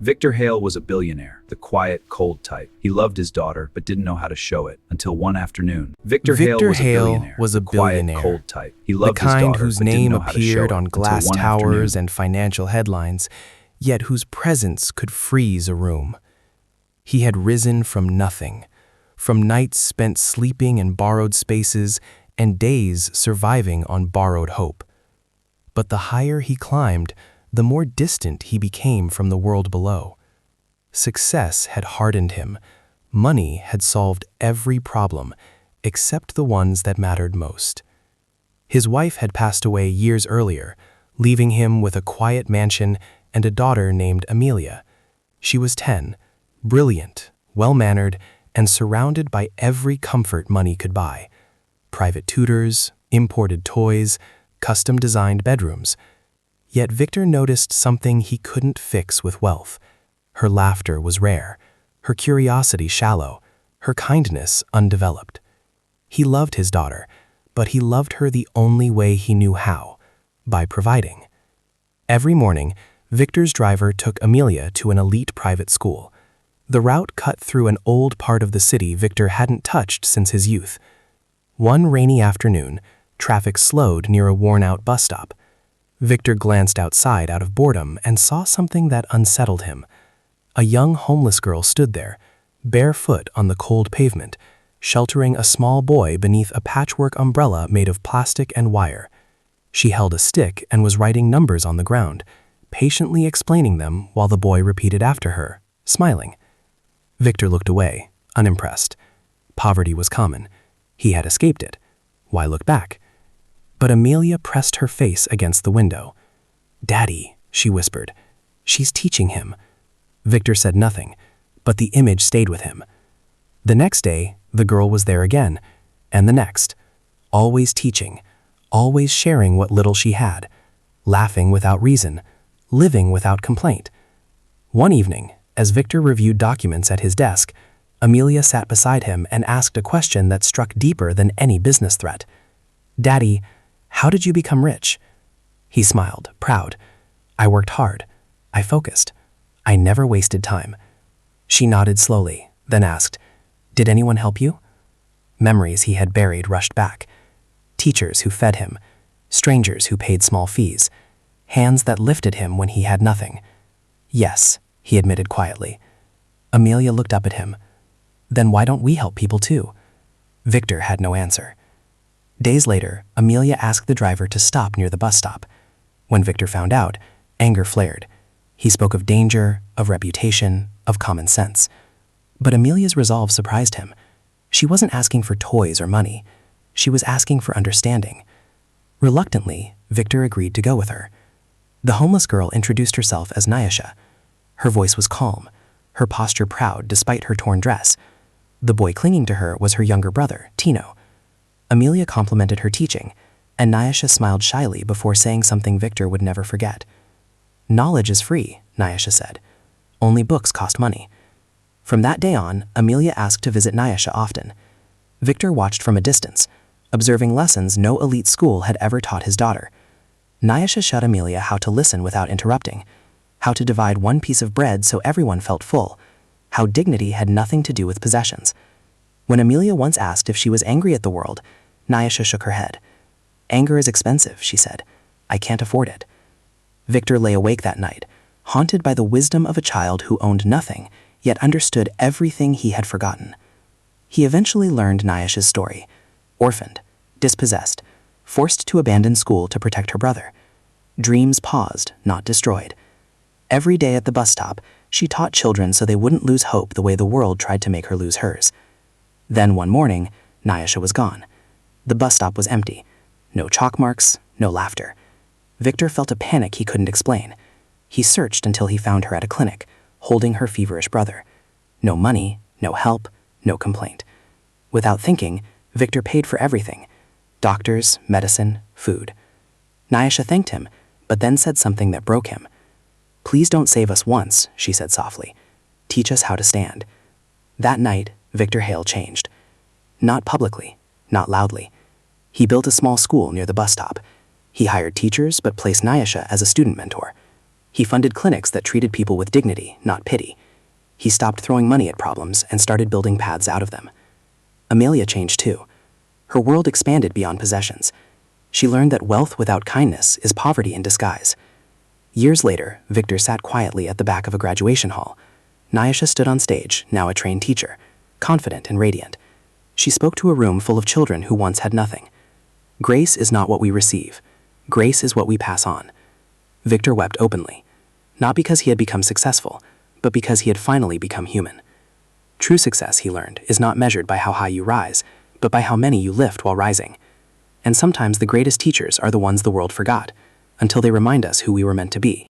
Victor Hale was a billionaire, the quiet, cold type. He loved his daughter, but didn't know how to show it until one afternoon. Victor Hale Victor was a Hale billionaire, was a the quiet, billionaire, cold type. He the loved his kind daughter, whose but didn't name know how to show appeared it on until glass one towers afternoon. and financial headlines, yet whose presence could freeze a room. He had risen from nothing, from nights spent sleeping in borrowed spaces and days surviving on borrowed hope. But the higher he climbed, the more distant he became from the world below. Success had hardened him. Money had solved every problem, except the ones that mattered most. His wife had passed away years earlier, leaving him with a quiet mansion and a daughter named Amelia. She was 10, brilliant, well-mannered, and surrounded by every comfort money could buy. Private tutors, imported toys, custom-designed bedrooms. Yet Victor noticed something he couldn't fix with wealth. Her laughter was rare, her curiosity shallow, her kindness undeveloped. He loved his daughter, but he loved her the only way he knew how, by providing. Every morning, Victor's driver took Amelia to an elite private school. The route cut through an old part of the city Victor hadn't touched since his youth. One rainy afternoon, traffic slowed near a worn-out bus stop. Victor glanced outside out of boredom and saw something that unsettled him. A young homeless girl stood there, barefoot on the cold pavement, sheltering a small boy beneath a patchwork umbrella made of plastic and wire. She held a stick and was writing numbers on the ground, patiently explaining them while the boy repeated after her, smiling. Victor looked away, unimpressed. Poverty was common. He had escaped it. Why look back? But Amelia pressed her face against the window. "Daddy," she whispered. "She's teaching him." Victor said nothing, but the image stayed with him. The next day, the girl was there again, and the next, always teaching, always sharing what little she had, laughing without reason, living without complaint. One evening, as Victor reviewed documents at his desk, Amelia sat beside him and asked a question that struck deeper than any business threat. "Daddy, how did you become rich?" He smiled, proud. "I worked hard. I focused. I never wasted time." She nodded slowly, then asked, "Did anyone help you?" Memories he had buried rushed back. Teachers who fed him, strangers who paid small fees, hands that lifted him when he had nothing. "Yes," he admitted quietly. Amelia looked up at him. "Then why don't we help people too?" Victor had no answer. Days later, Amelia asked the driver to stop near the bus stop. When Victor found out, anger flared. He spoke of danger, of reputation, of common sense. But Amelia's resolve surprised him. She wasn't asking for toys or money. She was asking for understanding. Reluctantly, Victor agreed to go with her. The homeless girl introduced herself as Nyasha. Her voice was calm, her posture proud despite her torn dress. The boy clinging to her was her younger brother, Tino. Amelia complimented her teaching, and Nyasha smiled shyly before saying something Victor would never forget. "Knowledge is free," Nyasha said. "Only books cost money." From that day on, Amelia asked to visit Nyasha often. Victor watched from a distance, observing lessons no elite school had ever taught his daughter. Nyasha showed Amelia how to listen without interrupting, how to divide one piece of bread so everyone felt full, how dignity had nothing to do with possessions. When Amelia once asked if she was angry at the world, Nyasha shook her head. "Anger is expensive," she said. "I can't afford it." Victor lay awake that night, haunted by the wisdom of a child who owned nothing, yet understood everything he had forgotten. He eventually learned Nyasha's story. Orphaned, dispossessed, forced to abandon school to protect her brother. Dreams paused, not destroyed. Every day at the bus stop, she taught children so they wouldn't lose hope the way the world tried to make her lose hers. Then one morning, Nyasha was gone. The bus stop was empty. No chalk marks, no laughter. Victor felt a panic he couldn't explain. He searched until he found her at a clinic, holding her feverish brother. No money, no help, no complaint. Without thinking, Victor paid for everything: doctors, medicine, food. Nyasha thanked him, but then said something that broke him. "Please don't save us once," she said softly. "Teach us how to stand." That night, Victor Hale changed. Not publicly, not loudly. He built a small school near the bus stop. He hired teachers but placed Nyasha as a student mentor. He funded clinics that treated people with dignity, not pity. He stopped throwing money at problems and started building paths out of them. Amelia changed too. Her world expanded beyond possessions. She learned that wealth without kindness is poverty in disguise. Years later, Victor sat quietly at the back of a graduation hall. Nyasha stood on stage, now a trained teacher, confident and radiant. She spoke to a room full of children who once had nothing. Grace is not what we receive. Grace is what we pass on. Victor wept openly, not because he had become successful, but because he had finally become human. True success, he learned, is not measured by how high you rise, but by how many you lift while rising. And sometimes the greatest teachers are the ones the world forgot, until they remind us who we were meant to be.